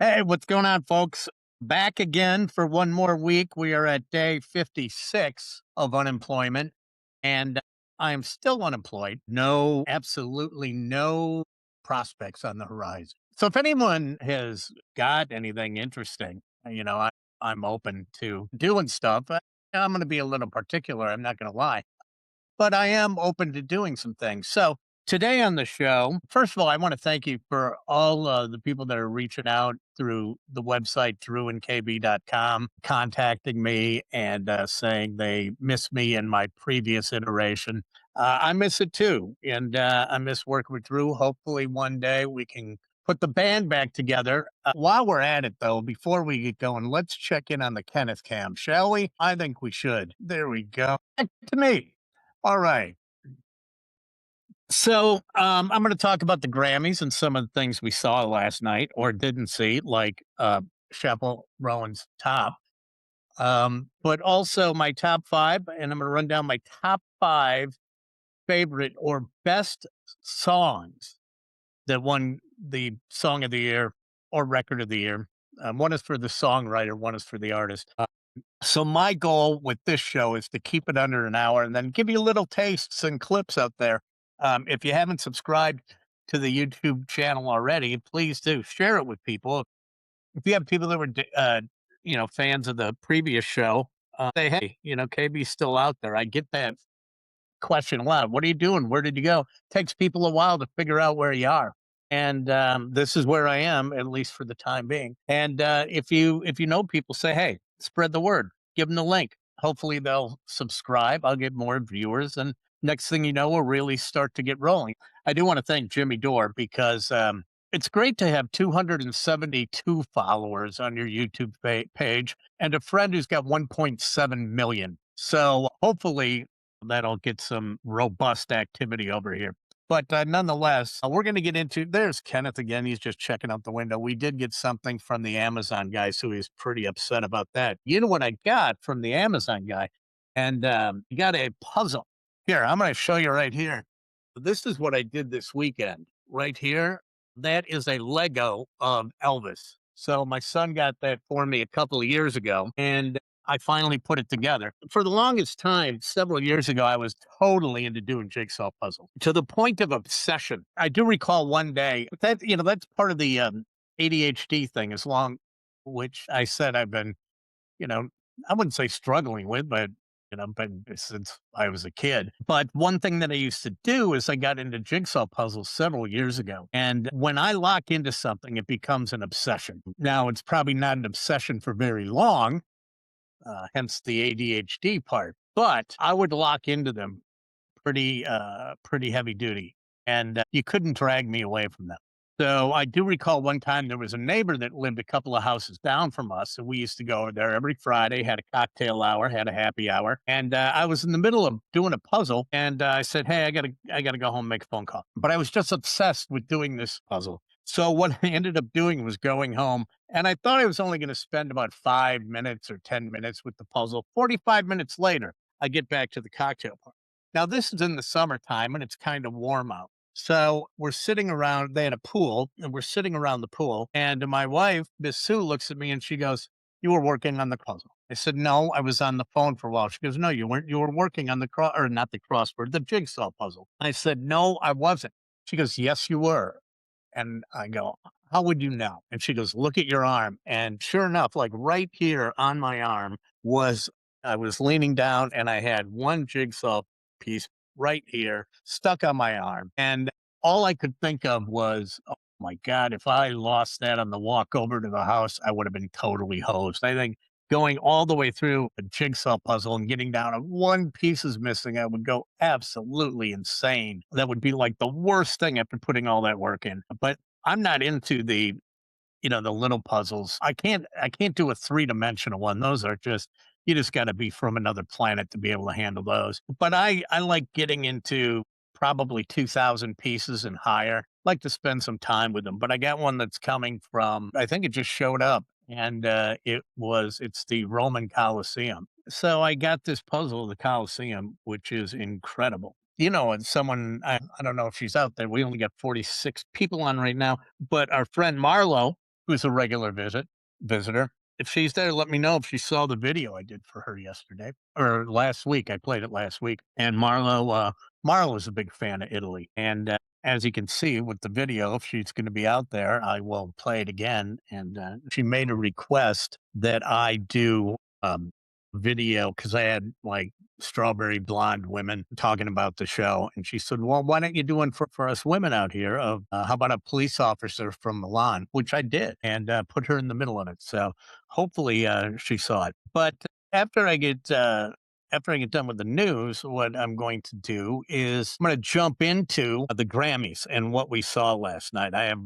Hey, what's going on, folks? Back again for one more week. We are at day 56 of unemployment, and I am still unemployed. No, absolutely no prospects on the horizon. So, if anyone has got anything interesting, I'm open to doing stuff. I'm going to be a little particular. I'm not going to lie, but I am open to doing some things. So today on the show, first of all, I want to thank you for all the people that are reaching out through the website, drewandkb.com, contacting me and saying they miss me in my previous iteration. I miss it too. And I miss working with Drew. Hopefully one day we can put the band back together. While we're at it, though, before we get going, let's check in on the Kenneth Cam, shall we? I think we should. There we go. Back to me. All right. So I'm going to talk about the Grammys and some of the things we saw last night or didn't see, like Chappell Roan's top, but also my top five. And I'm going to run down my top five favorite or best songs that won the Song of the Year or Record of the Year. One is for the songwriter, one is for the artist. So my goal with this show is to keep it under an hour and then give you little tastes and clips out there. If you haven't subscribed to the YouTube channel already, please do share it with people. If you have people that were, fans of the previous show, say, hey, KB's still out there. I get that question a lot. What are you doing? Where did you go? Takes people a while to figure out where you are. And this is where I am, at least for the time being. And if you know people, say, hey, spread the word, give them the link. Hopefully they'll subscribe. I'll get more viewers, and next thing you know, we'll really start to get rolling. I do want to thank Jimmy Dore because it's great to have 272 followers on your YouTube page and a friend who's got 1.7 million. So hopefully that'll get some robust activity over here. But nonetheless, we're going to get into. There's Kenneth again. He's just checking out the window. We did get something from the Amazon guy, so he's pretty upset about that. You know what I got from the Amazon guy? And he got a puzzle. Here, I'm going to show you right here. This is what I did this weekend. Right here, that is a Lego of Elvis. So my son got that for me a couple of years ago, and I finally put it together. For the longest time, several years ago, I was totally into doing jigsaw puzzles to the point of obsession. I do recall one day that, that's part of the ADHD thing, which I said I've been, you know, I wouldn't say struggling with, but since I was a kid. But one thing that I used to do is I got into jigsaw puzzles several years ago. And when I lock into something, it becomes an obsession. Now, it's probably not an obsession for very long, hence the ADHD part. But I would lock into them pretty heavy duty, and you couldn't drag me away from them. So I do recall one time there was a neighbor that lived a couple of houses down from us, and we used to go over there every Friday, had a cocktail hour, had a happy hour, and I was in the middle of doing a puzzle, and I said, "Hey, I gotta go home and make a phone call." But I was just obsessed with doing this puzzle. So what I ended up doing was going home, and I thought I was only going to spend about 5 minutes or 10 minutes with the puzzle. 45 minutes later, I get back to the cocktail party. Now, this is in the summertime and it's kind of warm out. So we're sitting around, they had a pool and we're sitting around the pool. And my wife, Miss Sue, looks at me and she goes, "You were working on the puzzle." I said, "No, I was on the phone for a while." She goes, "No, you weren't. You were working on or not the crossword, the jigsaw puzzle." I said, "No, I wasn't." She goes, "Yes, you were." And I go, "How would you know?" And she goes, "Look at your arm." And sure enough, like right here on my arm I was leaning down and I had one jigsaw piece right here stuck on my arm. And all I could think of was, oh my God, if I lost that on the walk over to the house, I would have been totally hosed. I think going all the way through a jigsaw puzzle and getting down to one piece is missing, I would go absolutely insane. That would be like the worst thing after putting all that work in. But I'm not into the little puzzles. I can't do a three-dimensional one. Those are just you just gotta be from another planet to be able to handle those. But I like getting into probably 2,000 pieces and higher. Like to spend some time with them. But I got one that's coming from I think it just showed up, and it's the Roman Colosseum. So I got this puzzle of the Colosseum, which is incredible. And I don't know if she's out there. We only got 46 people on right now, but our friend Marlo, who's a regular visitor. If she's there, let me know if she saw the video I did for her yesterday or last week. I played it last week, and Marlo is a big fan of Italy, and as you can see with the video, if she's going to be out there, I will play it again. And she made a request that I do video because I had like strawberry blonde women talking about the show. And she said, well, why don't you do one for us women out here? Of how about a police officer from Milan, which I did, and put her in the middle of it. So hopefully she saw it. But after I get after I get done with the news, what I'm going to do is I'm going to jump into the Grammys and what we saw last night. I have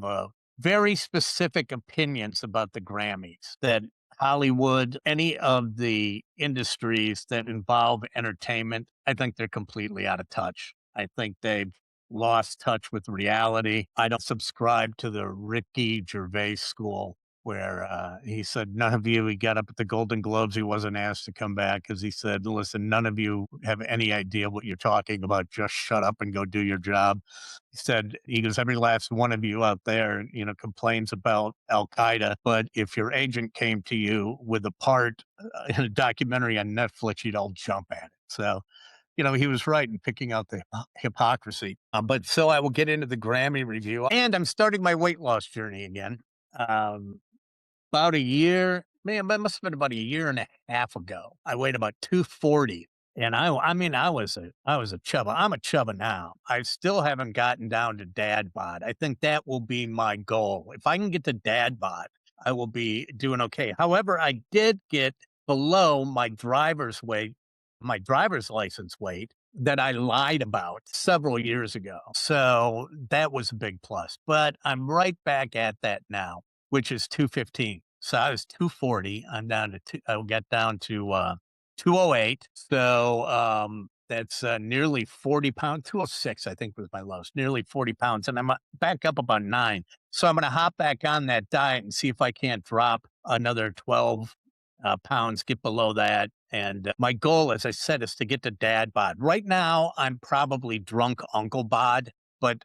very specific opinions about the Grammys that Hollywood, any of the industries that involve entertainment, I think they're completely out of touch. I think they've lost touch with reality. I don't subscribe to the Ricky Gervais school where he said, none of you, he got up at the Golden Globes. He wasn't asked to come back because he said, listen, none of you have any idea what you're talking about. Just shut up and go do your job. He said, he goes, every last one of you out there, complains about Al Qaeda. But if your agent came to you with a part in a documentary on Netflix, you'd all jump at it. So, he was right in picking out the hypocrisy. But so I will get into the Grammy review, and I'm starting my weight loss journey again. Um, about a year, man, that must have been about a year and a half ago. I weighed about 240. And I mean, I was a chubba. I'm a chubba now. I still haven't gotten down to dad bod. I think that will be my goal. If I can get to dad bod, I will be doing okay. However, I did get below my driver's license weight that I lied about several years ago. So that was a big plus. But I'm right back at that now, which is 215. So I was 240. I'm down to I got down to 208. So that's nearly 40 pounds. 206, I think, was my lowest, nearly 40 pounds. And I'm back up about 9. So I'm going to hop back on that diet and see if I can't drop another 12 pounds, get below that. And my goal, as I said, is to get to dad bod. Right now, I'm probably drunk uncle bod, but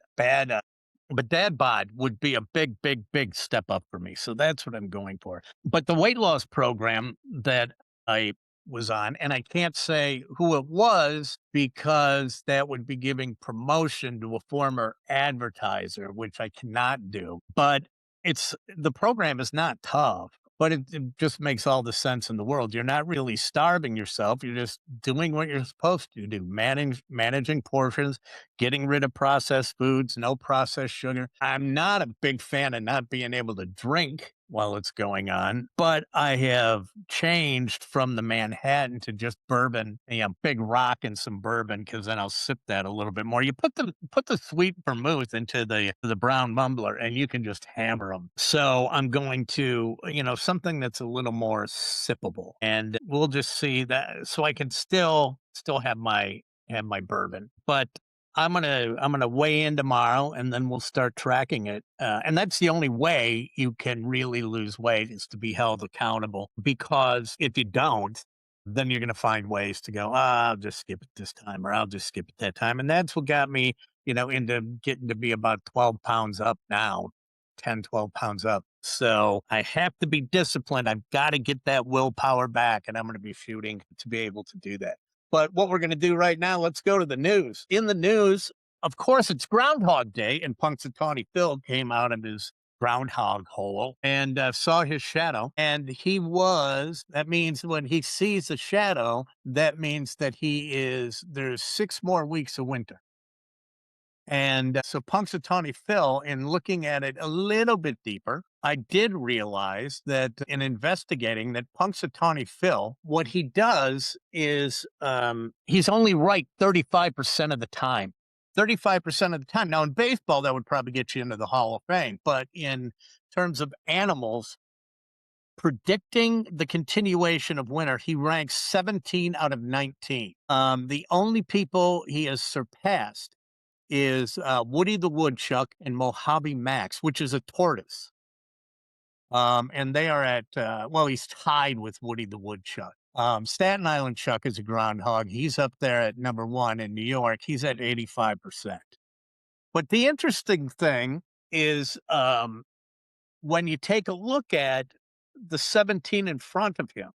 but dad bod would be a big, big, big step up for me. So that's what I'm going for. But the weight loss program that I was on, and I can't say who it was because that would be giving promotion to a former advertiser, which I cannot do. But the program is not tough, but it just makes all the sense in the world. You're not really starving yourself. You're just doing what you're supposed to do, managing portions, getting rid of processed foods, no processed sugar. I'm not a big fan of not being able to drink while it's going on, but I have changed from the Manhattan to just bourbon, big rock and some bourbon, because then I'll sip that a little bit more. You put the sweet vermouth into the brown mumbler, and you can just hammer them. So I'm going to, something that's a little more sippable, and we'll just see that. So I can still have my bourbon, but I'm gonna weigh in tomorrow, and then we'll start tracking it. And that's the only way you can really lose weight, is to be held accountable. Because if you don't, then you're gonna find ways to go, I'll just skip it this time, or I'll just skip it that time. And that's what got me, into getting to be about 12 pounds up now, 10, 12 pounds up. So I have to be disciplined. I've got to get that willpower back, and I'm going to be shooting to be able to do that. But what we're going to do right now, let's go to the news. In the news, of course, it's Groundhog Day, and Punxsutawney Phil came out of his groundhog hole and saw his shadow. And that means when he sees a shadow, that means that there's 6 more weeks of winter. And so Punxsutawney Phil, in looking at it a little bit deeper, I did realize that in investigating that Punxsutawney Phil, what he does is he's only right 35% of the time. 35% of the time. Now, in baseball, that would probably get you into the Hall of Fame. But in terms of animals, predicting the continuation of winter, he ranks 17 out of 19. The only people he has surpassed is Woody the Woodchuck and Mojave Max, which is a tortoise. And they are he's tied with Woody the Woodchuck. Staten Island Chuck is a groundhog. He's up there at number 1 in New York. He's at 85%. But the interesting thing is when you take a look at the 17 in front of him,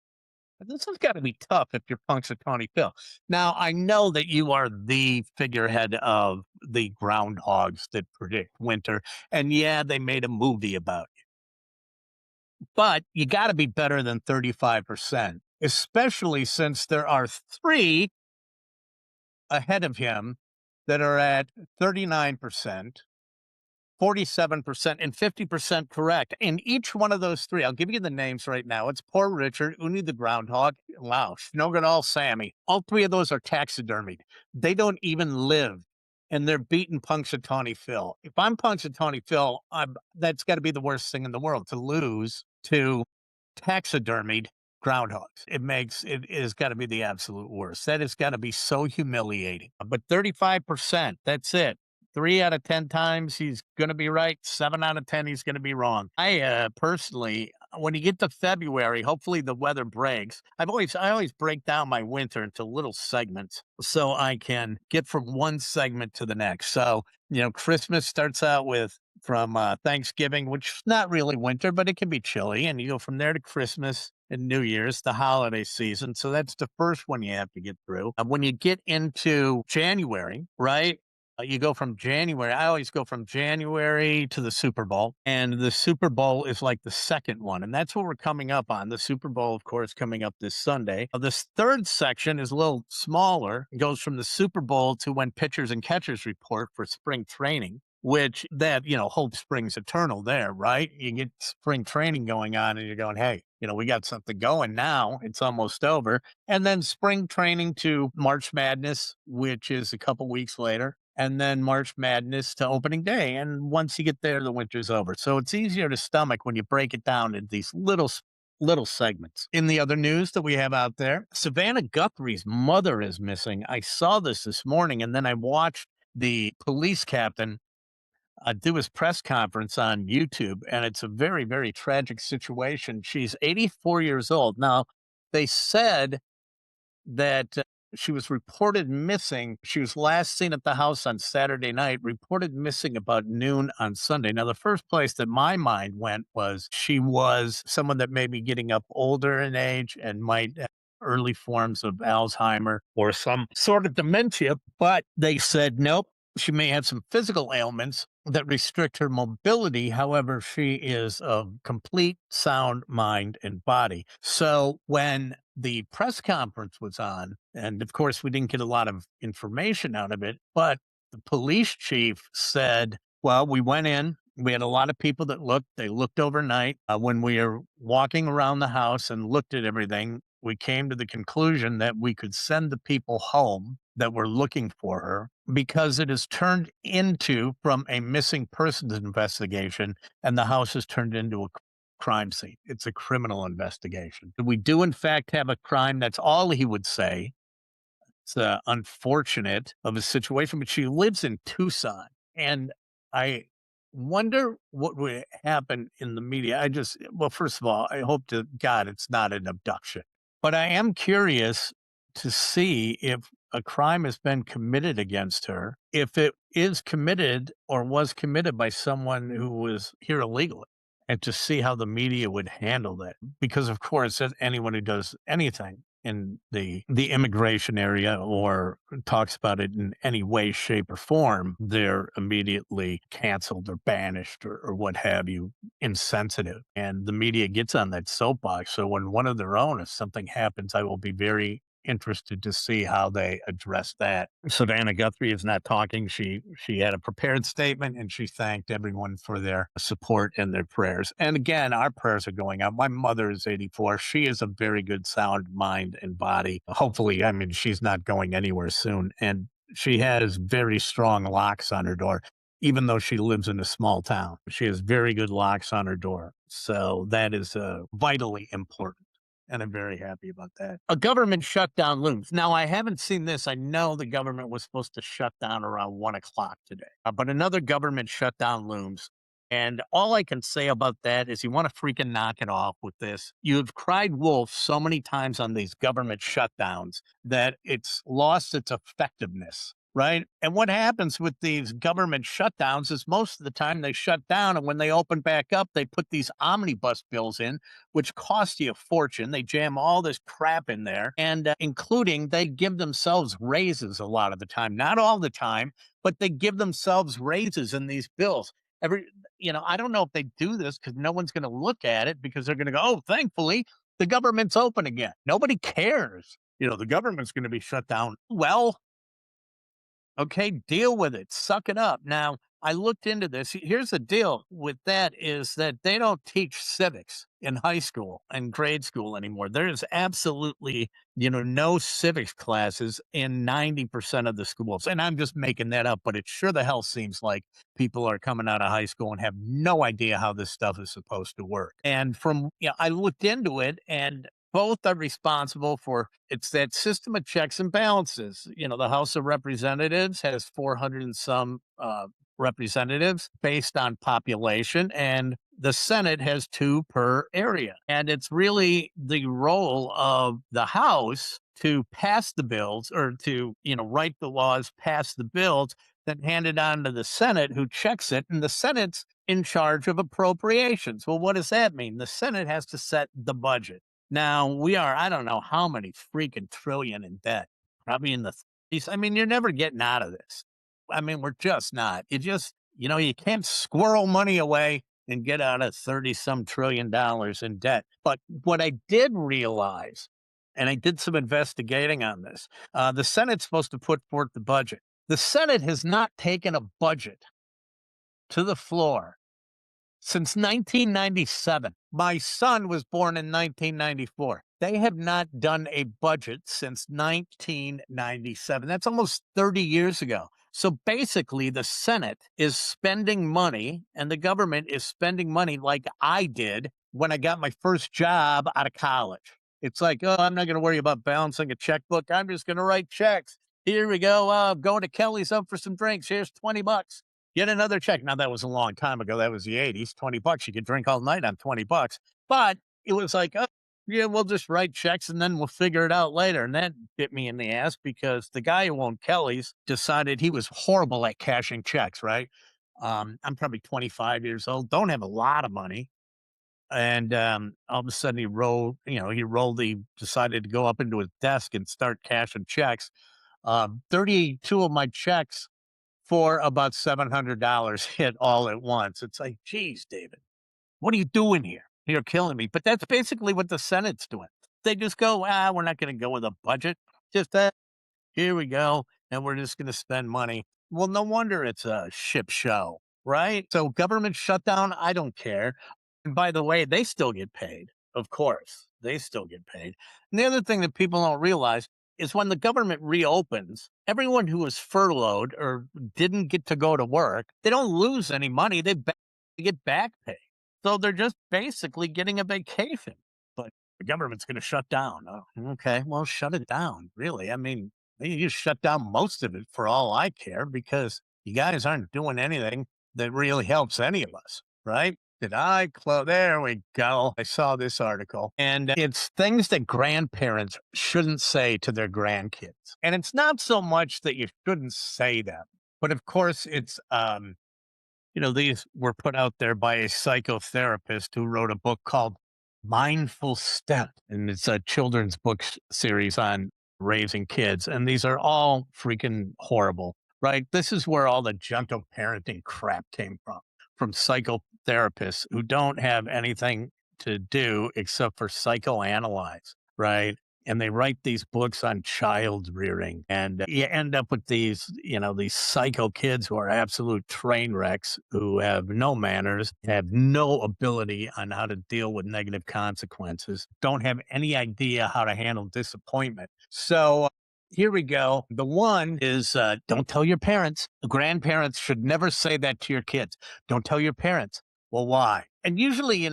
this has got to be tough if you're Punxsutawney Phil. Now, I know that you are the figurehead of the groundhogs that predict winter. And yeah, they made a movie about it, but you got to be better than 35%, especially since there are three ahead of him that are at 39%, 47%, and 50% correct. And each one of those three, I'll give you the names right now. It's Poor Richard, Uni the Groundhog, Wow, Snowgadall Sammy. All three of those are taxidermied. They don't even live, and they're beating Punxsutawney Phil. If I'm Punxsutawney Phil, that's got to be the worst thing in the world to lose to taxidermied groundhogs. It has got to be the absolute worst. That has got to be so humiliating. But 35%, that's it. 3 out of 10 times he's going to be right. 7 out of 10 he's going to be wrong. I personally, when you get to February, hopefully the weather breaks. I always break down my winter into little segments so I can get from one segment to the next. So, Christmas starts out with from Thanksgiving, which is not really winter, but it can be chilly. And you go from there to Christmas and New Year's, the holiday season. So that's the first one you have to get through. When you get into January, right? You go from January. I always go from January to the Super Bowl, and the Super Bowl is like the second one, and that's what we're coming up on. The Super Bowl, of course, coming up this Sunday. This third section is a little smaller. It goes from the Super Bowl to when pitchers and catchers report for spring training, which that, hope springs eternal there, right? You get spring training going on and you're going, hey, we got something going now. It's almost over. And then spring training to March Madness, which is a couple weeks later. And then March Madness to opening day. And once you get there, the winter's over. So it's easier to stomach when you break it down into these little segments. In the other news that we have out there, Savannah Guthrie's mother is missing. I saw this morning, and then I watched the police captain do his press conference on YouTube, and it's a very, very tragic situation. She's 84 years old. Now, they said that she was reported missing. She was last seen at the house on Saturday night, reported missing about noon on Sunday. Now, the first place that my mind went was she was someone that may be getting up older in age and might have early forms of Alzheimer or some sort of dementia. But they said, nope, she may have some physical ailments that restrict her mobility. However, she is of complete sound mind and body. So when the press conference was on, and of course, we didn't get a lot of information out of it, but the police chief said, well, we went in. We had a lot of people that looked. They looked overnight. When we were walking around the house and looked at everything, we came to the conclusion that we could send the people home that were looking for her because it has turned into from a missing persons investigation, and the house has turned into a crime scene. It's a criminal investigation. We do, in fact, have a crime. That's all he would say. It's unfortunate of a situation, but she lives in Tucson. And I wonder what would happen in the media. Well, first of all, I hope to God it's not an abduction. But I am curious to see if a crime has been committed against her, if it is committed or was committed by someone who was here illegally, and to see how the media would handle that. Because, of course, anyone who does anything in the immigration area or talks about it in any way, shape, or form, they're immediately canceled or banished or what have you, insensitive. And the media gets on that soapbox. So when one of their own, if something happens, I will be very interested to see how they address that. Savannah Guthrie is not talking. She had a prepared statement and she thanked everyone for their support and their prayers. And again, our prayers are going out. My mother is 84. She is a very good sound mind and body. Hopefully, I mean, she's not going anywhere soon. And she has very strong locks on her door, even though she lives in a small town. She has very good locks on her door. So that is vitally important. And I'm very happy about that. A government shutdown looms. Now, I haven't seen this. I know the government was supposed to shut down around 1 o'clock today, but another government shutdown looms. And all I can say about that is you want to freaking knock it off with this. You've cried wolf so many times on these government shutdowns that it's lost its effectiveness. right? And what happens with these government shutdowns is most of the time they shut down, and when they open back up, they put these omnibus bills in, which cost you a fortune. They jam all this crap in there, and including they give themselves raises a lot of the time, not all the time, but they give themselves raises in these bills. Every, I don't know if they do this because no one's going to look at it because they're going to go, oh, thankfully the government's open again. Nobody cares. The government's going to be shut down. Well, okay, deal with it. Suck it up. Now, I looked into this. Here's the deal with that is that they don't teach civics in high school and grade school anymore. There is absolutely, no civics classes in 90% of the schools. And I'm just making that up, but it sure the hell seems like people are coming out of high school and have no idea how this stuff is supposed to work. And I looked into it, and both are responsible for it's that system of checks and balances. The House of Representatives has 400 and some representatives based on population, and the Senate has two per area. And it's really the role of the House to pass the bills or to, write the laws, pass the bills, then hand it on to the Senate who checks it. And the Senate's in charge of appropriations. Well, what does that mean? The Senate has to set the budget. Now we are, I don't know how many freaking trillion in debt, probably in the 30s. I mean, you're never getting out of this. I mean, we're just not. You can't squirrel money away and get out of 30 some $1 trillion in debt. But what I did realize, and I did some investigating on this, the Senate's supposed to put forth the budget. The Senate has not taken a budget to the floor since 1997. My son was born in 1994. They have not done a budget since 1997. That's almost 30 years ago. So basically, the Senate is spending money and the government is spending money like I did when I got my first job out of college. It's like, oh, I'm not going to worry about balancing a checkbook. I'm just going to write checks. Here we go. Going to Kelly's up for some drinks. Here's $20. Get another check. Now that was a long time ago. That was the 80s. $20. You could drink all night on $20. But it was like, oh, yeah, we'll just write checks and then we'll figure it out later. And that bit me in the ass because the guy who owned Kelly's decided he was horrible at cashing checks, right? I'm probably 25 years old, don't have a lot of money. And all of a sudden he decided to go up into his desk and start cashing checks. 32 of my checks for about $700 hit all at once. It's like, geez, David, what are you doing here? You're killing me. But that's basically what the Senate's doing. They just go, we're not going to go with a budget. Just that. Here we go. And we're just going to spend money. Well, no wonder it's a ship show, right? So government shutdown, I don't care. And by the way, they still get paid. Of course, they still get paid. And the other thing that people don't realize is when the government reopens, everyone who was furloughed or didn't get to go to work, they don't lose any money. They get back pay. So they're just basically getting a vacation. But the government's going to shut down. Oh, okay, well, shut it down. Really? I mean, you just shut down most of it for all I care because you guys aren't doing anything that really helps any of us, right? Did I close? There we go. I saw this article, and it's things that grandparents shouldn't say to their grandkids. And it's not so much that you shouldn't say them, but of course, it's these were put out there by a psychotherapist who wrote a book called Mindful Step, and it's a children's book series on raising kids. And these are all freaking horrible, right? This is where all the gentle parenting crap came from psychotherapists who don't have anything to do except for psychoanalyze, right? And they write these books on child rearing, and you end up with these psycho kids who are absolute train wrecks, who have no manners, have no ability on how to deal with negative consequences, don't have any idea how to handle disappointment. So here we go. The one is don't tell your parents. Grandparents should never say that to your kids. Don't tell your parents. Well, why? And usually,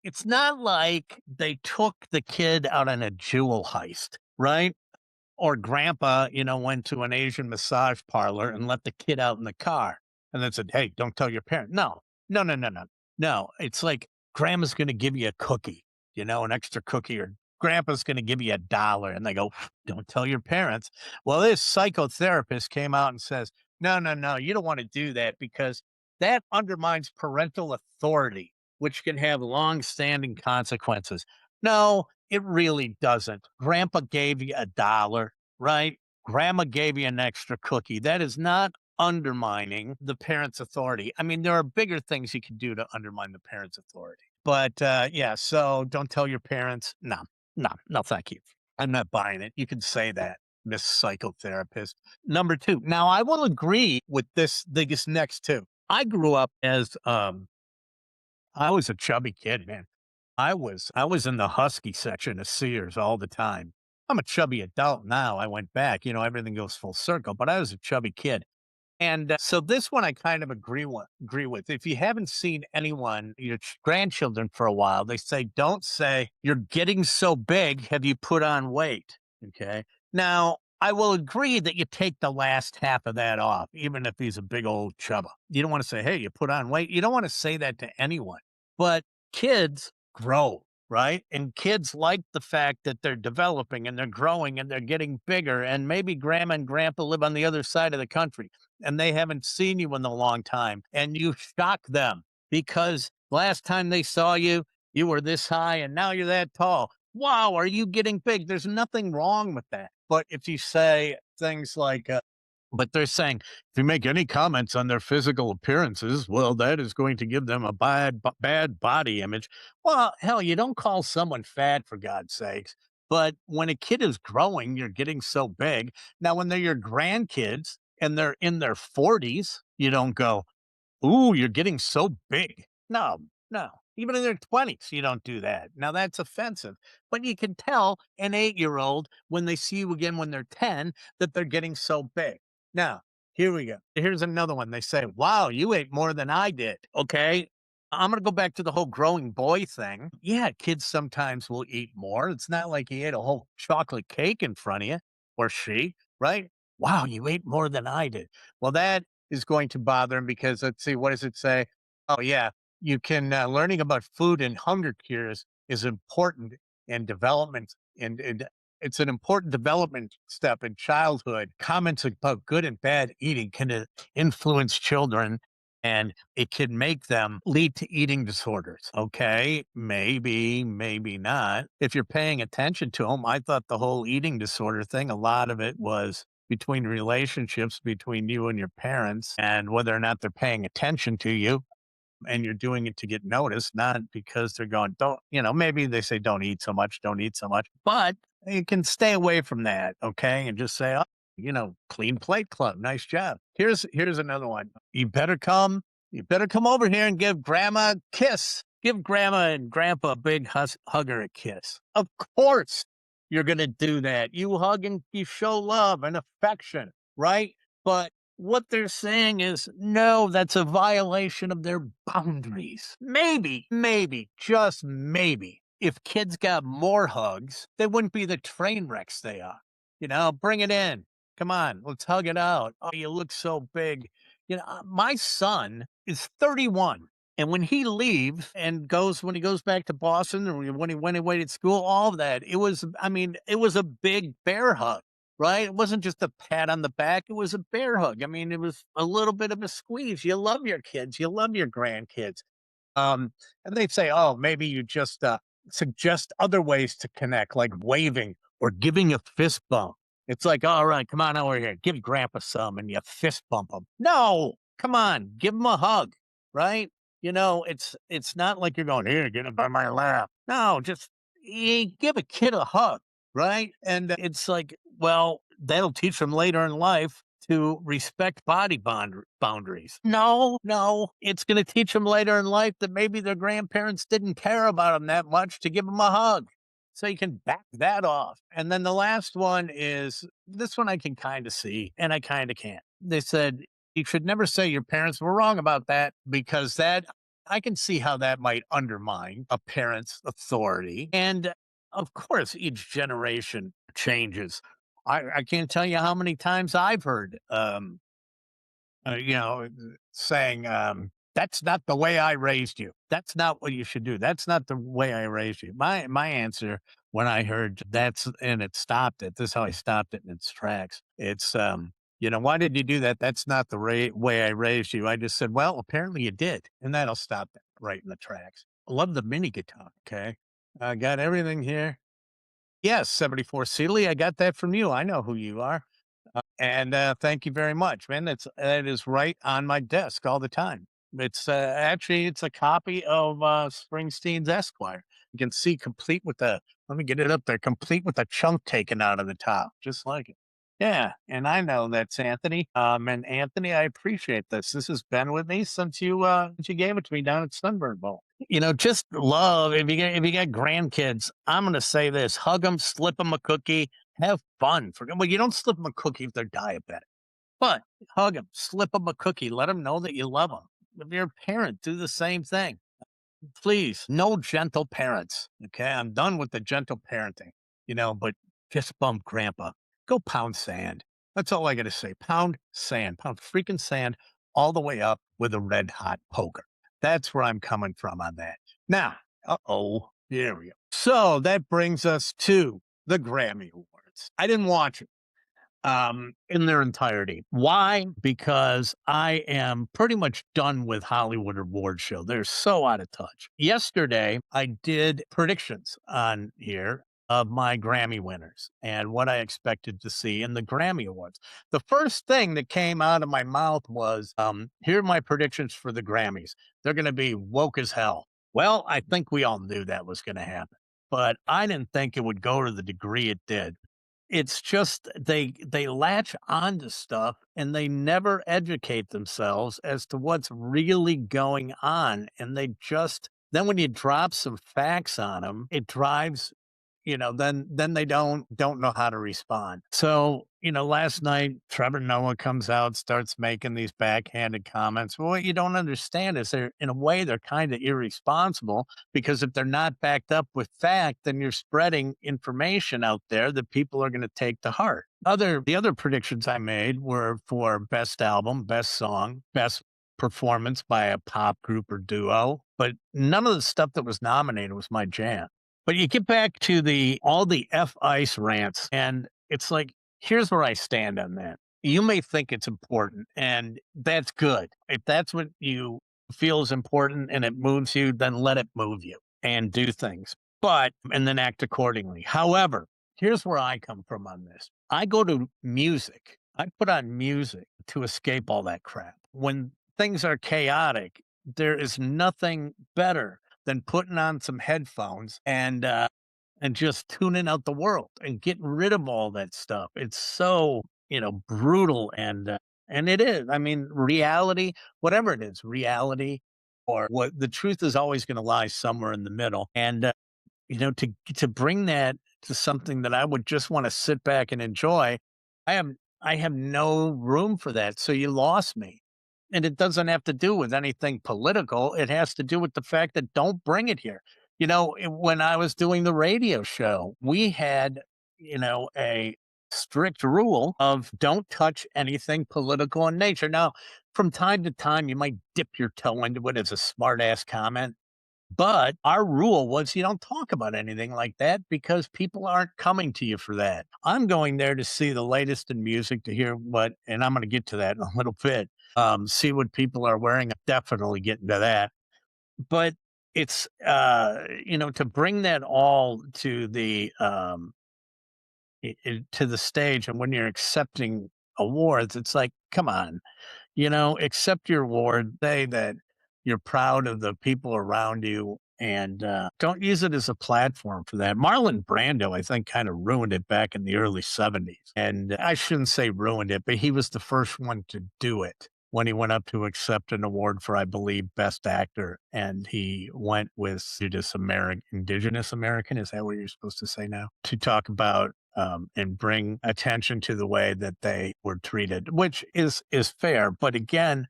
it's not like they took the kid out on a jewel heist, right? Or grandpa, went to an Asian massage parlor and left the kid out in the car and then said, hey, don't tell your parent. No, no, no, no, no. No, it's like grandma's going to give you a cookie, an extra cookie or grandpa's going to give you $1. And they go, don't tell your parents. Well, this psychotherapist came out and says, no, no, no, you don't want to do that because that undermines parental authority, which can have long-standing consequences. No, it really doesn't. Grandpa gave you $1, right? Grandma gave you an extra cookie. That is not undermining the parent's authority. I mean, there are bigger things you can do to undermine the parent's authority. But yeah, so don't tell your parents. No, no, no, thank you. I'm not buying it. You can say that, Miss Psychotherapist. Number two. Now, I will agree with this next two. I grew up as I was a chubby kid, man. I was in the husky section of Sears all the time. I'm a chubby adult now. I went back, everything goes full circle, but I was a chubby kid. And so this one I kind of agree with. If you haven't seen anyone, your grandchildren for a while, they say, don't say, you're getting so big. Have you put on weight? Okay. Now, I will agree that you take the last half of that off, even if he's a big old chubba. You don't want to say, hey, you put on weight. You don't want to say that to anyone. But kids grow, right? And kids like the fact that they're developing and they're growing and they're getting bigger. And maybe grandma and grandpa live on the other side of the country and they haven't seen you in a long time, and you shock them because last time they saw you, you were this high and now you're that tall. Wow, are you getting big? There's nothing wrong with that. But if you say things like, but they're saying if you make any comments on their physical appearances, well, that is going to give them a bad body image. Well, hell, you don't call someone fat for God's sakes. But when a kid is growing, you're getting so big. Now, when they're your grandkids and they're in their 40s, you don't go, ooh, you're getting so big. No, no. Even in their 20s, you don't do that. Now that's offensive. But you can tell an 8-year-old when they see you again when they're 10 that they're getting so big. Now, here we go. Here's another one. They say, wow, you ate more than I did. Okay. I'm going to go back to the whole growing boy thing. Yeah, kids sometimes will eat more. It's not like he ate a whole chocolate cake in front of you or she, right? Wow, you ate more than I did. Well, that is going to bother him because let's see, what does it say? Oh, yeah, you can learning about food and hunger cures is important in development, and it's an important development step in childhood. Comments about good and bad eating can influence children and it can make them lead to eating disorders. Okay, maybe, maybe not. If you're paying attention to them, I thought the whole eating disorder thing, a lot of it was between relationships between you and your parents and whether or not they're paying attention to you and you're doing it to get noticed, not because they're going, don't, maybe they say, don't eat so much, don't eat so much, but you can stay away from that. Okay. And just say, oh, clean plate club. Nice job. Here's another one. You better come over here and give grandma a kiss. Give grandma and grandpa a big hug or a kiss. Of course you're going to do that. You hug and you show love and affection, right? But what they're saying is, no, that's a violation of their boundaries. Maybe, just maybe, if kids got more hugs, they wouldn't be the train wrecks they are. Bring it in. Come on, let's hug it out. Oh, you look so big. My son is 31. And when he leaves and when he goes back to Boston or when he went away to school, all of that, it was a big bear hug, right? It wasn't just a pat on the back. It was a bear hug. I mean, it was a little bit of a squeeze. You love your kids. You love your grandkids. And they say, oh, maybe you just suggest other ways to connect, like waving or giving a fist bump. It's like, all right, come on over here, give grandpa some, and you fist bump him. No, come on, give him a hug, right? It's not like you're going here, get him by my lap. No, just give a kid a hug, right? And it's like, well, that'll teach them later in life to respect body boundaries. No, no, it's going to teach them later in life that maybe their grandparents didn't care about them that much to give them a hug. So you can back that off. And then the last one is this one I can kind of see and I kind of can't. They said you should never say your parents were wrong about that because that I can see how that might undermine a parent's authority. And of course, each generation changes. I can't tell you how many times I've heard, saying, "That's not the way I raised you. That's not what you should do. That's not the way I raised you." My answer when I heard that's and it stopped it. This is how I stopped it in its tracks. Why did you do that? That's not the way I raised you. I just said, well, apparently you did. And that'll stop that right in the tracks. I love the mini guitar. Okay. I got everything here. Yes, 74 Sealy. I got that from you. I know who you are. And thank you very much, man. That is right on my desk all the time. It's a copy of Springsteen's Esquire. You can see complete with the let me get it up there, complete with a chunk taken out of the top, just like it. Yeah, and I know that's Anthony. And Anthony, I appreciate this. This has been with me since you gave it to me down at Sunburn Bowl. Just love if you got grandkids. I'm gonna say this: hug them, slip them a cookie, have fun. Well, you don't slip them a cookie if they're diabetic, but hug them, slip them a cookie, let them know that you love them. If you're a parent, do the same thing. Please, no gentle parents. Okay, I'm done with the gentle parenting. But fist bump grandpa. Go pound sand. That's all I got to say. Pound sand, pound freaking sand, all the way up with a red hot poker. That's where I'm coming from on that. Now, here we go. So that brings us to the Grammy Awards. I didn't watch it in their entirety. Why? Because I am pretty much done with Hollywood award show. They're so out of touch. Yesterday, I did predictions on here of my Grammy winners and what I expected to see in the Grammy Awards. The first thing that came out of my mouth was, here are my predictions for the Grammys. They're going to be woke as hell. Well, I think we all knew that was going to happen, but I didn't think it would go to the degree it did. It's just they latch onto stuff and they never educate themselves as to what's really going on, and they just then when you drop some facts on them, it drives then they don't know how to respond. So, last night, Trevor Noah comes out, starts making these backhanded comments. Well, what you don't understand is in a way, they're kind of irresponsible because if they're not backed up with fact, then you're spreading information out there that people are going to take to heart. The other predictions I made were for best album, best song, best performance by a pop group or duo, but none of the stuff that was nominated was my jam. But you get back to the all the F ice rants, and it's like, here's where I stand on that. You may think it's important, and that's good. If that's what you feel is important and it moves you, then let it move you and do things. And then act accordingly. However, here's where I come from on this. I go to music. I put on music to escape all that crap. When things are chaotic, there is nothing better than putting on some headphones and just tuning out the world and getting rid of all that stuff. It's so, brutal and it is. I mean, reality, whatever it is, reality or what the truth is always going to lie somewhere in the middle. And to bring that to something that I would just want to sit back and enjoy, I have I have no room for that. So you lost me. And it doesn't have to do with anything political. It has to do with the fact that don't bring it here. When I was doing the radio show, we had, a strict rule of don't touch anything political in nature. Now, from time to time, you might dip your toe into it as a smart ass comment. But our rule was you don't talk about anything like that because people aren't coming to you for that. I'm going there to see the latest in music to hear and I'm going to get to that in a little bit. See what people are wearing. Definitely get into that. But it's, to bring that all to to the stage and when you're accepting awards, it's like, come on, accept your award, say that you're proud of the people around you and don't use it as a platform for that. Marlon Brando, I think, kind of ruined it back in the early 70s. And I shouldn't say ruined it, but he was the first one to do it when he went up to accept an award for, I believe, Best Actor. And he went with Indigenous American. Is that what you're supposed to say now? To talk about and bring attention to the way that they were treated, which is fair. But again,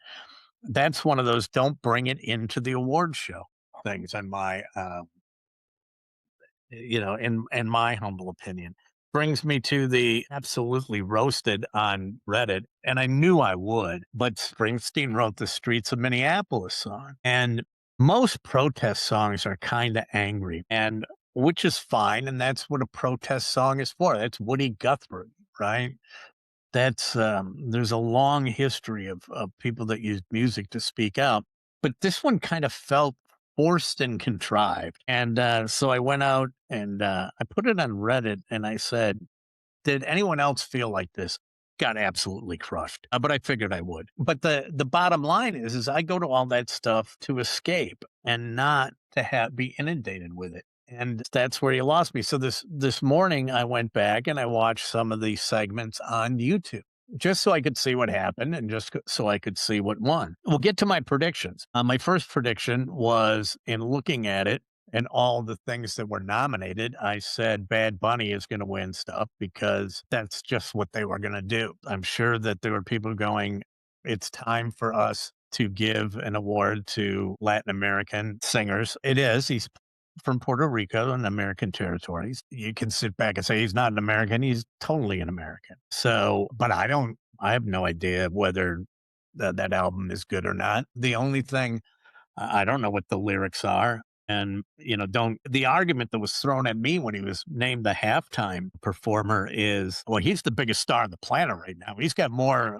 that's one of those don't bring it into the award show things in my in my humble opinion. Brings me to the absolutely roasted on Reddit, and I knew I would, but Springsteen wrote the Streets of Minneapolis song. And most protest songs are kind of angry. And which is fine, and that's what a protest song is for. That's Woody Guthrie, right? That's, there's a long history of people that use music to speak out, but this one kind of felt forced and contrived, and, so I went out and, I put it on Reddit and I said, "Did anyone else feel like this?" Got absolutely crushed, but I figured I would. But the bottom line is I go to all that stuff to escape and not to have be inundated with it, and that's where you lost me. So this morning, I went back and I watched some of these segments on YouTube just so I could see what happened and just so I could see what won. We'll get to my predictions. My first prediction was in looking at it and all the things that were nominated, I said Bad Bunny is going to win stuff because that's just what they were going to do. I'm sure that there were people going, it's time for us to give an award to Latin American singers. It is. He's from Puerto Rico and American territories. You can sit back and say he's not an American. He's totally an American. So, but I have no idea whether that album is good or not. The only thing I don't know what the lyrics are. And, don't the argument that was thrown at me when he was named the halftime performer is, well, he's the biggest star on the planet right now. He's got more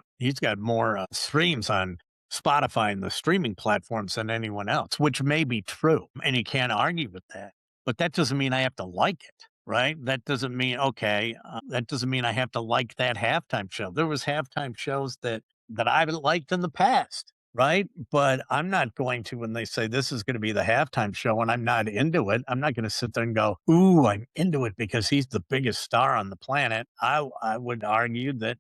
streams on Spotify and the streaming platforms than anyone else, which may be true. And you can't argue with that. But that doesn't mean I have to like it. Right. That doesn't mean, okay. That doesn't mean I have to like that halftime show. There was halftime shows that I've liked in the past, right? But I'm not going to when they say this is gonna be the halftime show and I'm not into it, I'm not gonna sit there and go, "Ooh, I'm into it because he's the biggest star on the planet." I would argue that,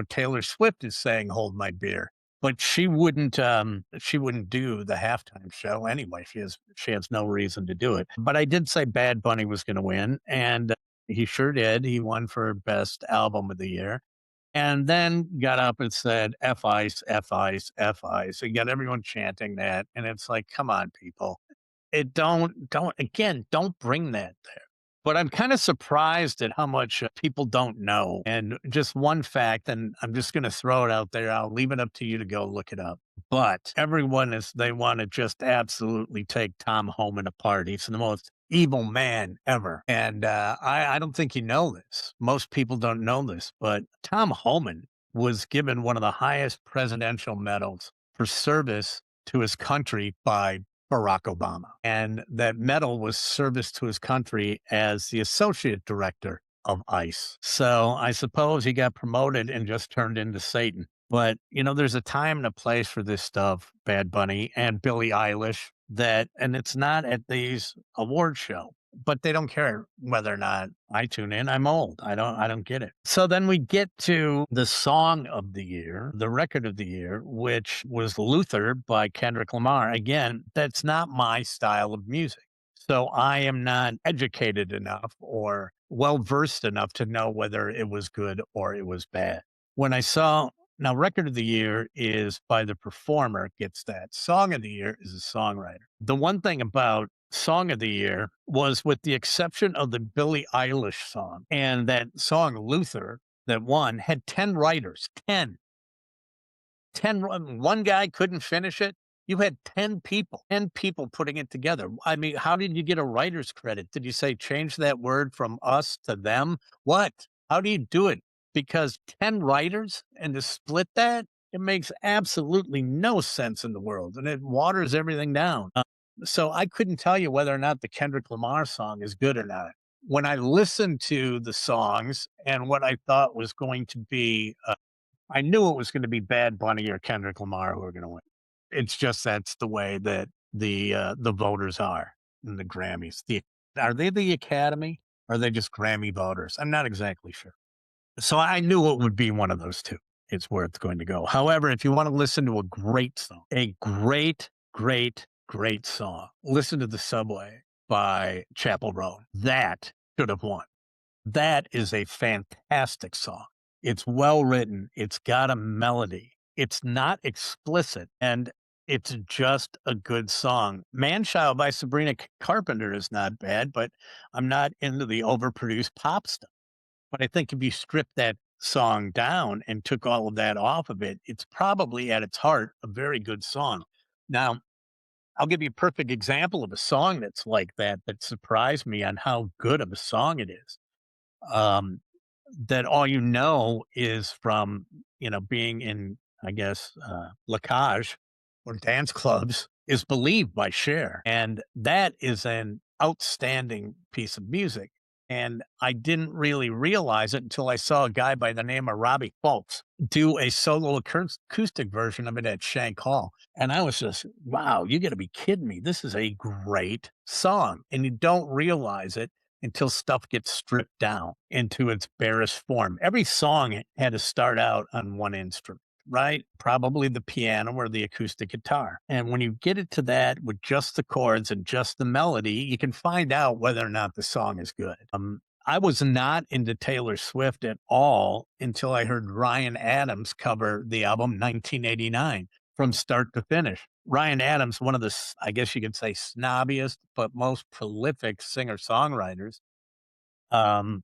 Taylor Swift is saying, "Hold my beer," but she wouldn't do the halftime show anyway. She has no reason to do it. But I did say Bad Bunny was gonna win, and he sure did. He won for Best Album of the Year. And then got up and said, "F ICE, F ICE, F ICE." And got everyone chanting that, and it's like, "Come on, people." Don't bring that there. But I'm kinda surprised at how much, people don't know, and just one fact, and I'm just gonna throw it out there, I'll leave it up to you to go look it up. But everyone is they wanna just absolutely take Tom Homan apart. He's the most evil man ever, and, I don't think you know this. Most people don't know this, but Tom Homan was given one of the highest presidential medals for service to his country by Barack Obama. And that medal was service to his country as the associate director of ICE. So I suppose he got promoted and just turned into Satan. But, there's a time and a place for this stuff, Bad Bunny and Billie Eilish, and it's not at these award show, but they don't care whether or not I tune in. I'm old. I don't get it. So then we get to the song of the year, the record of the year, which was Luther by Kendrick Lamar. Again, that's not my style of music. So I am not educated enough or well versed enough to know whether it was good or it was bad. When I saw now, record of the year is by the performer, gets that. Song of the year is a songwriter. The one thing about song of the year was with the exception of the Billie Eilish song and that song Luther that won had 10 writers, 10 one guy couldn't finish it. You had 10 people putting it together. I mean, how did you get a writer's credit? Did you say change that word from us to them? What? How do you do it? Because 10 writers and to split that, it makes absolutely no sense in the world and it waters everything down. So I couldn't tell you whether or not the Kendrick Lamar song is good or not. When I listened to the songs and what I thought was going to be I knew it was gonna be Bad Bunny or Kendrick Lamar who were gonna win. It's just that's the way that the voters are in the Grammys. Are they the Academy? Or are they just Grammy voters? I'm not exactly sure. So I knew it would be one of those 2. It's where it's going to go. However, if you wanna listen to a great song, a great, great, great song, listen to "The Subway" by Chappell Roan. That should have won. That is a fantastic song. It's well written, it's got a melody, it's not explicit, and it's just a good song. "Manchild" by Sabrina Carpenter is not bad, but I'm not into the overproduced pop stuff. But I think if you strip that song down and took all of that off of it, it's probably at its heart a very good song. Now I'll give you a perfect example of a song that's like that, that surprised me on how good of a song it is. Um, that all you know is from, being in, I guess, La Cage or dance clubs is Believe by Cher. And that is an outstanding piece of music. And I didn't really realize it until I saw a guy by the name of Robbie Fultz do a solo acoustic version of it at Shank Hall. And I was just, wow, you got to be kidding me. This is a great song. And you don't realize it until stuff gets stripped down into its barest form. Every song had to start out on one instrument, right? Probably the piano or the acoustic guitar. And when you get it to that with just the chords and just the melody, you can find out whether or not the song is good. I was not into Taylor Swift at all until I heard Ryan Adams cover the album 1989 from start to finish. Ryan Adams, one of the, I guess you could say, snobbiest but most prolific singer-songwriters,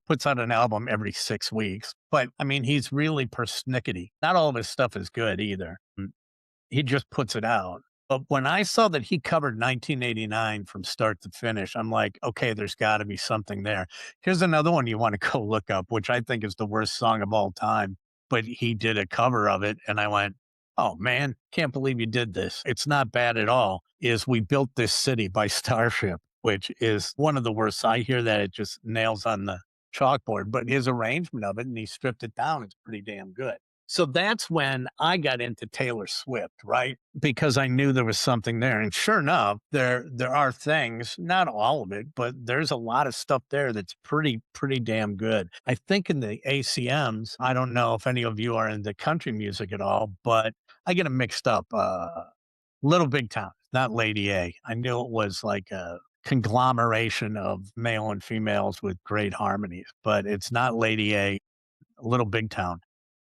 puts out an album every 6 weeks. But, I mean, he's really persnickety. Not all of his stuff is good either. He just puts it out. But when I saw that he covered 1989 from start to finish, I'm like, "Okay, there's gotta be something there." Here's another one you wanna go look up, which I think is the worst song of all time, but he did a cover of it, and I went, "Oh, man, can't believe you did this. It's not bad at all," is "We Built This City" by Starship, which is one of the worst. I hear that it just nails on the chalkboard, but his arrangement of it, and he stripped it down, it's pretty damn good. So that's when I got into Taylor Swift, right? Because I knew there was something there. And sure enough, there are things, not all of it, but there's a lot of stuff there that's pretty damn good. I think in the ACMs, I don't know if any of you are into country music at all, but I get them mixed up. Little Big Town, not Lady A. I knew it was like a conglomeration of male and females with great harmonies, but it's not Lady A. Little Big Town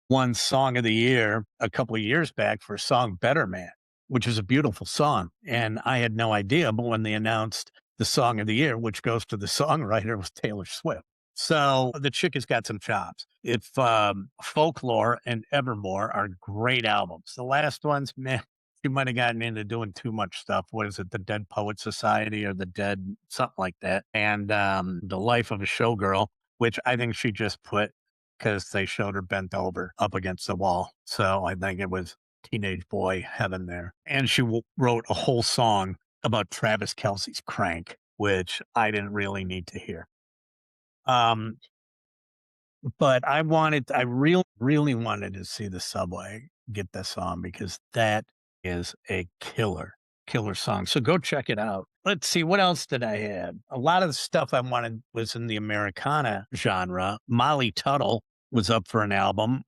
won Song of the Year a couple of years back for song Better Man, which is a beautiful song. And I had no idea, but when they announced the Song of the Year, which goes to the songwriter, was Taylor Swift. So the chick has got some chops. If Folklore and Evermore are great albums. The last ones, man, she might have gotten into doing too much stuff. What is it, the Dead Poet Society or the Dead, something like that? And The Life of a Showgirl, which I think she just put because they showed her bent over up against the wall. So I think it was teenage boy heaven there. And she wrote a whole song about Travis Kelsey's Crank, which I didn't really need to hear. Um, but I really wanted to see the Subway get this song because that is a killer song. So go check it out. Let's see, what else did I have? A lot of the stuff I wanted was in the Americana genre. Molly Tuttle was up for an album.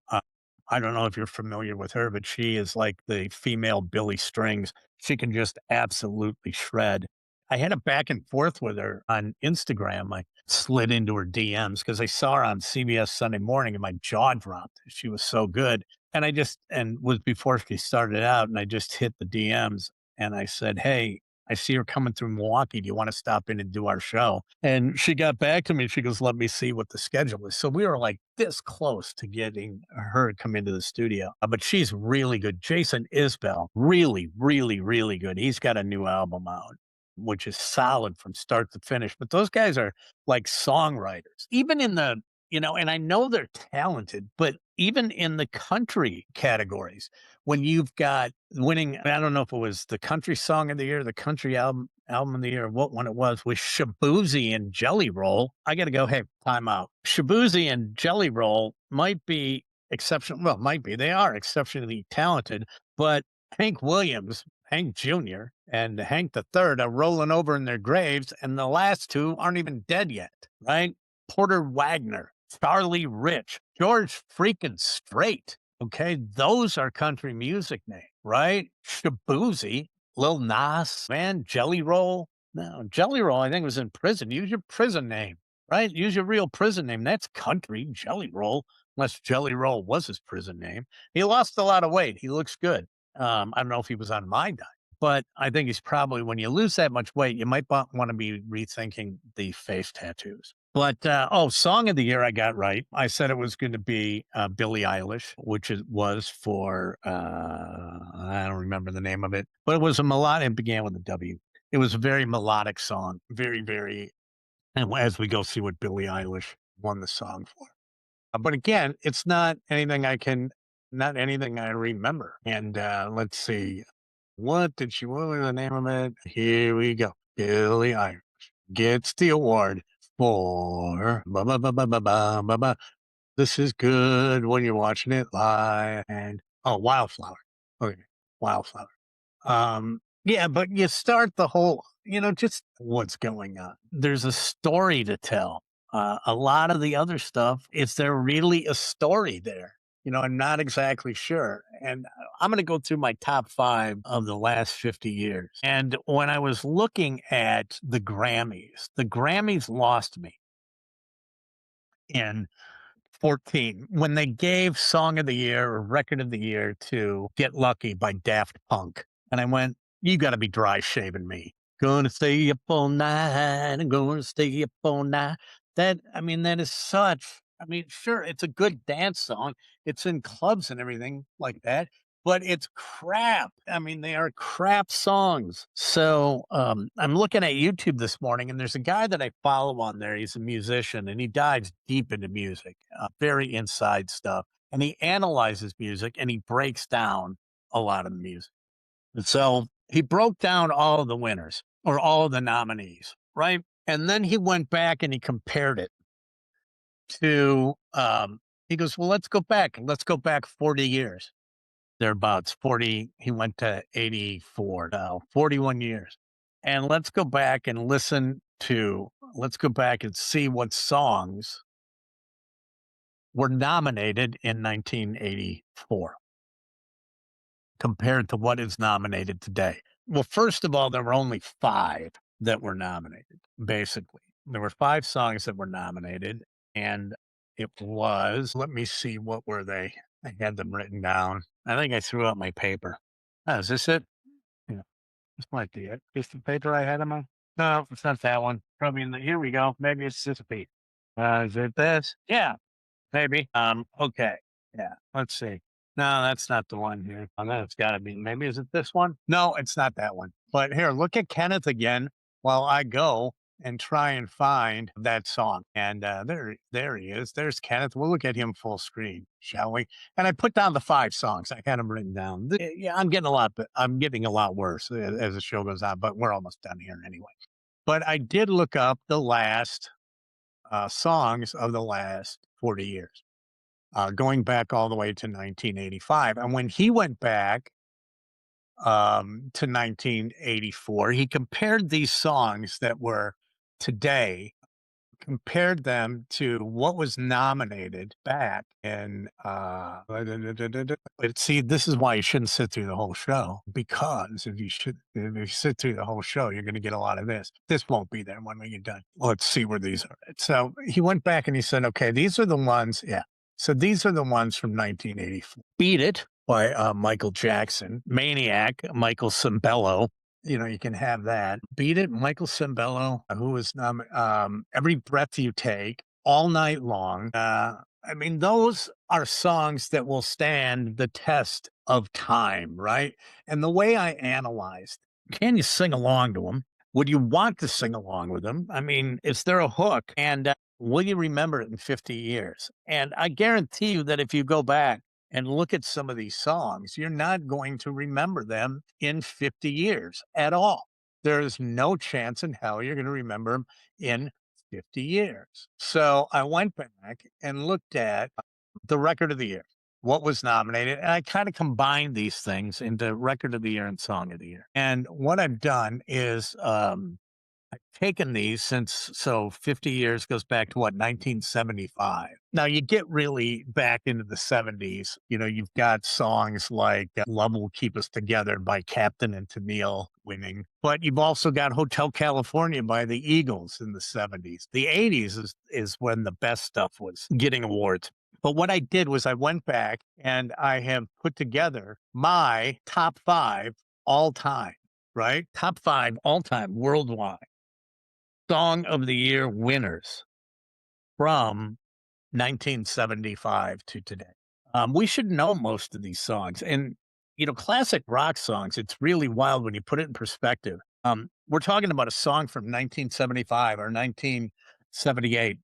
I don't know if you're familiar with her, but she is like the female Billy Strings. She can just absolutely shred. I had a back and forth with her on Instagram. I slid into her DMs because I saw her on CBS Sunday Morning and my jaw dropped. She was so good. And and was before she started out, and I just hit the DMs and I said, "Hey, I see her coming through Milwaukee. Do you want to stop in and do our show?" And she got back to me. She goes, "Let me see what the schedule is." So we were like this close to getting her to come into the studio. But she's really good. Jason Isbell, really good. He's got a new album out, which is solid from start to finish. But those guys are like songwriters, even in the, and I know they're talented, but even in the country categories, when you've got winning, I don't know if it was the country song of the year, the country album of the year, what one it was with Shabuzi and Jelly Roll. I got to go, hey, time out. Shabuzi and Jelly Roll might be exceptional. Well, might be. They are exceptionally talented, but Hank Williams, Hank Jr., and Hank the Third are rolling over in their graves, and the last two aren't even dead yet, right? Porter Wagner, Charlie Rich, George freaking Strait. Okay, those are country music names, right? Shabuzi, Lil Nas, man, Jelly Roll. No, Jelly Roll, I think was in prison. Use your prison name, right? Use your real prison name. That's country, Jelly Roll, unless Jelly Roll was his prison name. He lost a lot of weight. He looks good. I don't know if he was on my diet, but I think he's probably, when you lose that much weight, you might want to be rethinking the face tattoos. But, oh, song of the year I got right. I said it was gonna be, Billie Eilish, which it was for, I don't remember the name of it, but it was a melodic it began with a W. It was a very melodic song, very, very and as we go see what Billie Eilish won the song for. But again, it's not anything I remember. And, let's see, what was the name of it? Here we go. Billie Eilish gets the award for ba ba ba ba ba ba ba ba. This is good when you're watching it live and oh, Wildflower. Okay, Wildflower. Yeah, but you start the whole, just what's going on. There's a story to tell. A lot of the other stuff, is there really a story there? I'm not exactly sure. And I'm going to go through my top five of the last 50 years. And when I was looking at the Grammys lost me in 14 when they gave Song of the Year or Record of the Year to Get Lucky by Daft Punk. And I went, you got to be dry shaving me. Gonna stay up all night and gonna stay up all night. That is sure, it's a good dance song. It's in clubs and everything like that, but it's crap. They are crap songs. So I'm looking at YouTube this morning, and there's a guy that I follow on there. He's a musician, and he dives deep into music, very inside stuff. And he analyzes music, and he breaks down a lot of the music. And so he broke down all of the winners or all of the nominees, right? And then he went back and he compared it to. He goes, well, let's go back. Let's go back 40 years thereabouts 40 he went to 84 now 41 years and let's go back and see what songs were nominated in 1984 compared to what is nominated today. Well, first of all, there were only five that were nominated. Basically, there were five songs that were nominated, and it was, let me see, what were they? I had them written down. I think I threw out my paper. Oh, is this it? Yeah, this might be it. Is the paper I had them on? No, it's not that one. Probably here we go. Maybe it's this page. Is it this? Yeah, maybe. Okay. Yeah. Let's see. No, that's not the one here. Oh, then it's gotta be. Maybe is it this one? No, it's not that one. But here, look at Kenneth again while I go and try and find that song. And there he is. There's Kenneth. We'll look at him full screen, shall we? And I put down the five songs. I had them written down. Yeah, I'm getting a lot worse as the show goes on, but we're almost done here anyway. But I did look up the last songs of the last 40 years, going back all the way to 1985. And when he went back to 1984, he compared these songs that were today, compared them to what was nominated back in but see, this is why you shouldn't sit through the whole show, because if you sit through the whole show, you're going to get a lot of this won't be there when we get done. Let's see where these are. So he went back and he said, okay, these are the ones. Yeah, so these are the ones from 1984. Beat It by Michael Jackson, Maniac, Michael Cimbello. You can have that. Beat It, Michael Cimbello, who was Every Breath You Take, All Night Long. Those are songs that will stand the test of time, right? And the way I analyzed, can you sing along to them? Would you want to sing along with them? Is there a hook? And will you remember it in 50 years? And I guarantee you that if you go back and look at some of these songs, you're not going to remember them in 50 years at all. There is no chance in hell you're going to remember them in 50 years. So I went back and looked at the record of the year, what was nominated, and I kind of combined these things into record of the year and song of the year. And what I've done is I've taken these so 50 years goes back to what, 1975. Now you get really back into the 70s. You've got songs like Love Will Keep Us Together by Captain and Tennille winning, but you've also got Hotel California by the Eagles in the 70s. The 80s is when the best stuff was getting awards. But what I did was I went back and I have put together my top five all time, right? Top five all time worldwide Song of the Year winners from 1975 to today. We should know most of these songs. And, classic rock songs, it's really wild when you put it in perspective. We're talking about a song from 1975 or 1978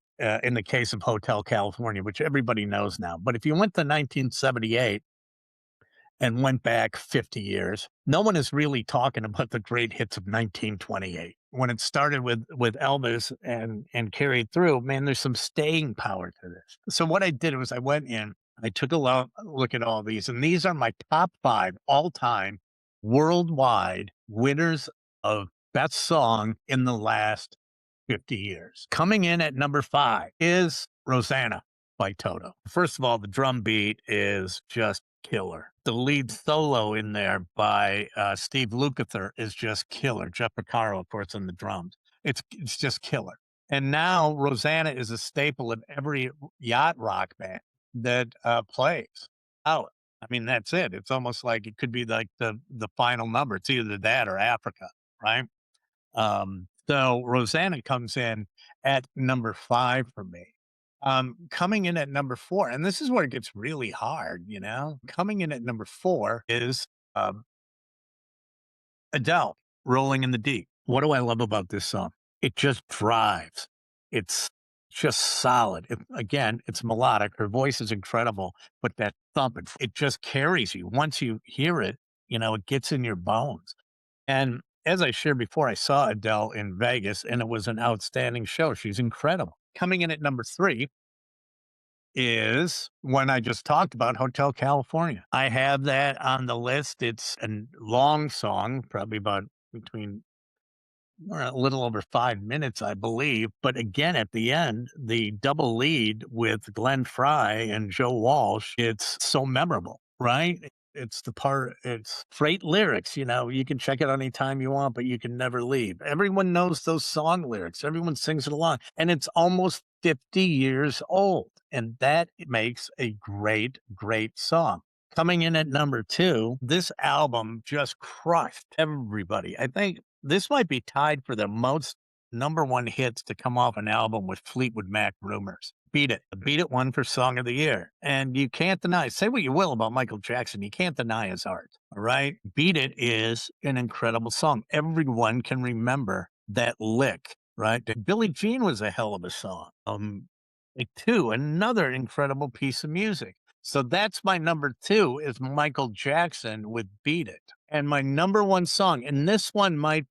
in the case of Hotel California, which everybody knows now. But if you went to 1978, and went back 50 years, no one is really talking about the great hits of 1928. When it started with Elvis and carried through, man, there's some staying power to this. So what I did was I went in, I took a look at all these, and these are my top 5 all-time worldwide winners of best song in the last 50 years. Coming in at number 5 is Rosanna by Toto. First of all, the drum beat is just killer. The lead solo in there by Steve Lukather is just killer. Jeff Porcaro, of course, on the drums. It's just killer. And now Rosanna is a staple in every yacht rock band that plays out. I mean, that's it. It's almost like it could be like the final number. It's either that or Africa, right? So Rosanna comes in at number 5 for me. Coming in at number 4, and this is where it gets really hard, Coming in at number 4 is Adele, Rolling in the Deep. What do I love about this song? It just drives. It's just solid. Again, it's melodic. Her voice is incredible, but that thump, it just carries you. Once you hear it, it gets in your bones. And as I shared before, I saw Adele in Vegas, and it was an outstanding show. She's incredible. Coming in at number 3 is one I just talked about, Hotel California. I have that on the list. It's a long song, probably about between or a little over 5 minutes, I believe. But again, at the end, the double lead with Glenn Fry and Joe Walsh, it's so memorable, right? It's great lyrics. You can check it anytime you want, but you can never leave. Everyone knows those song lyrics. Everyone sings it along. And it's almost 50 years old. And that makes a great, great song. Coming in at number 2, this album just crushed everybody. I think this might be tied for the most number 1 hits to come off an album with Fleetwood Mac Rumors. Beat It. Beat It won for Song of the Year. And you can't deny, say what you will about Michael Jackson, you can't deny his art. All right. Beat It is an incredible song. Everyone can remember that lick, right? Billie Jean was a hell of a song. Another incredible piece of music. So that's my number 2 is Michael Jackson with Beat It. And my number 1 song, and this one might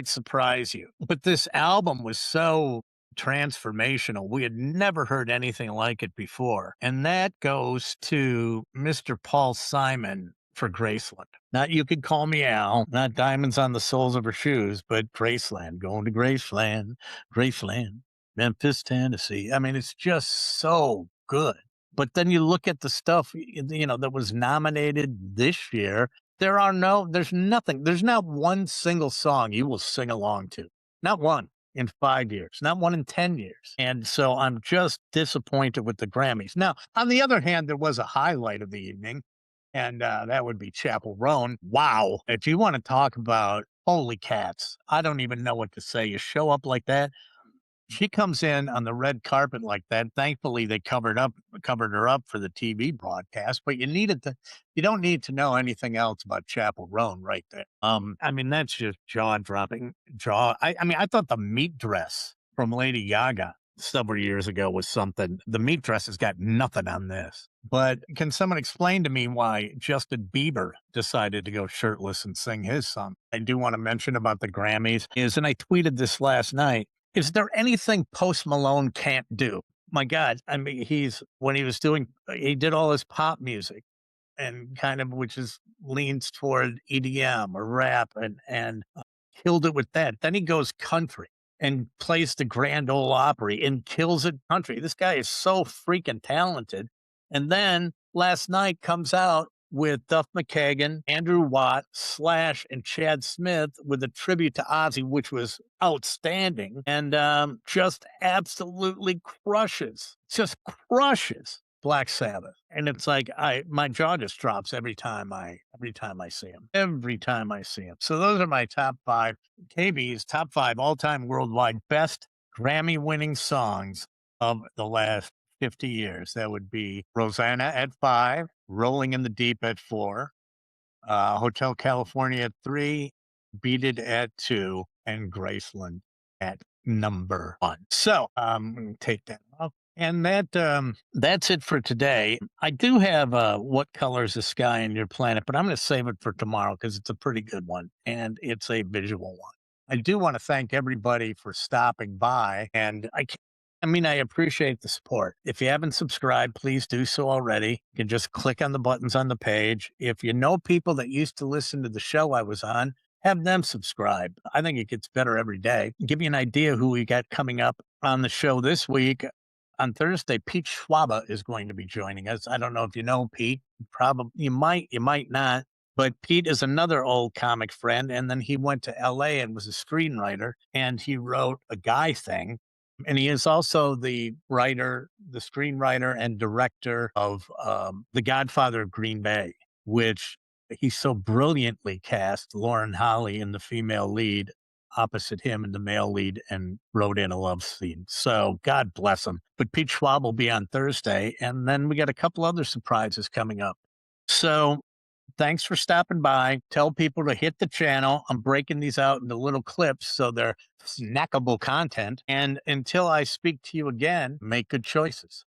surprise you, but this album was so transformational. We had never heard anything like it before. And that goes to Mr. Paul Simon for Graceland. Not You Could Call Me Al, not Diamonds on the Soles of Her Shoes, but Graceland, going to Graceland, Graceland, Memphis, Tennessee. I mean, it's just so good. But then you look at the stuff, that was nominated this year. There's nothing. There's not one single song you will sing along to. Not one in 5 years, not one in 10 years. And so I'm just disappointed with the Grammys. Now, on the other hand, there was a highlight of the evening, and that would be Chappell Roan. Wow. If you want to talk about holy cats, I don't even know what to say. You show up like that. She comes in on the red carpet like that. Thankfully, they covered her up for the TV broadcast, but you don't need to know anything else about Chappell Roan right there. I mean, that's just jaw-dropping. I mean, I thought the meat dress from Lady Gaga several years ago was something. The meat dress has got nothing on this. But can someone explain to me why Justin Bieber decided to go shirtless and sing his song? I do want to mention about the Grammys and I tweeted this last night. Is there anything Post Malone can't do? My God, I mean, he did all his pop music and kind of leans toward EDM or rap and killed it with that. Then he goes country and plays the Grand Ole Opry and kills it country. This guy is so freaking talented. And then last night comes out with Duff McKagan, Andrew Watt, Slash, and Chad Smith with a tribute to Ozzy, which was outstanding and just absolutely just crushes Black Sabbath. And it's like my jaw just drops every time I see him. Every time I see him. So those are my top 5 KB's top 5 all-time worldwide best Grammy winning songs of the last 50 years. That would be Rosanna at 5, Rolling in the Deep at 4, Hotel California at 3, Beat It at 2, and Graceland at number 1. So, take that off. And that's it for today. I do have What Color is the Sky in Your Planet, but I'm going to save it for tomorrow because it's a pretty good one and it's a visual one. I do want to thank everybody for stopping by, and I mean, I appreciate the support. If you haven't subscribed, please do so already. You can just click on the buttons on the page. If you know people that used to listen to the show I was on, have them subscribe. I think it gets better every day. Give you an idea who we got coming up on the show this week. On Thursday, Pete Schwaba is going to be joining us. I don't know if you know Pete. Probably you might not. But Pete is another old comic friend, and then he went to LA and was a screenwriter, and he wrote a Guy thing. And he is also the writer, the screenwriter, and director of The Godfather of Green Bay, which he so brilliantly cast Lauren Holly in the female lead opposite him in the male lead and wrote in a love scene. So God bless him. But Pete Schwab will be on Thursday, and then we got a couple other surprises coming up. So thanks for stopping by. Tell people to hit the channel. I'm breaking these out into little clips so they're snackable content. And until I speak to you again, make good choices.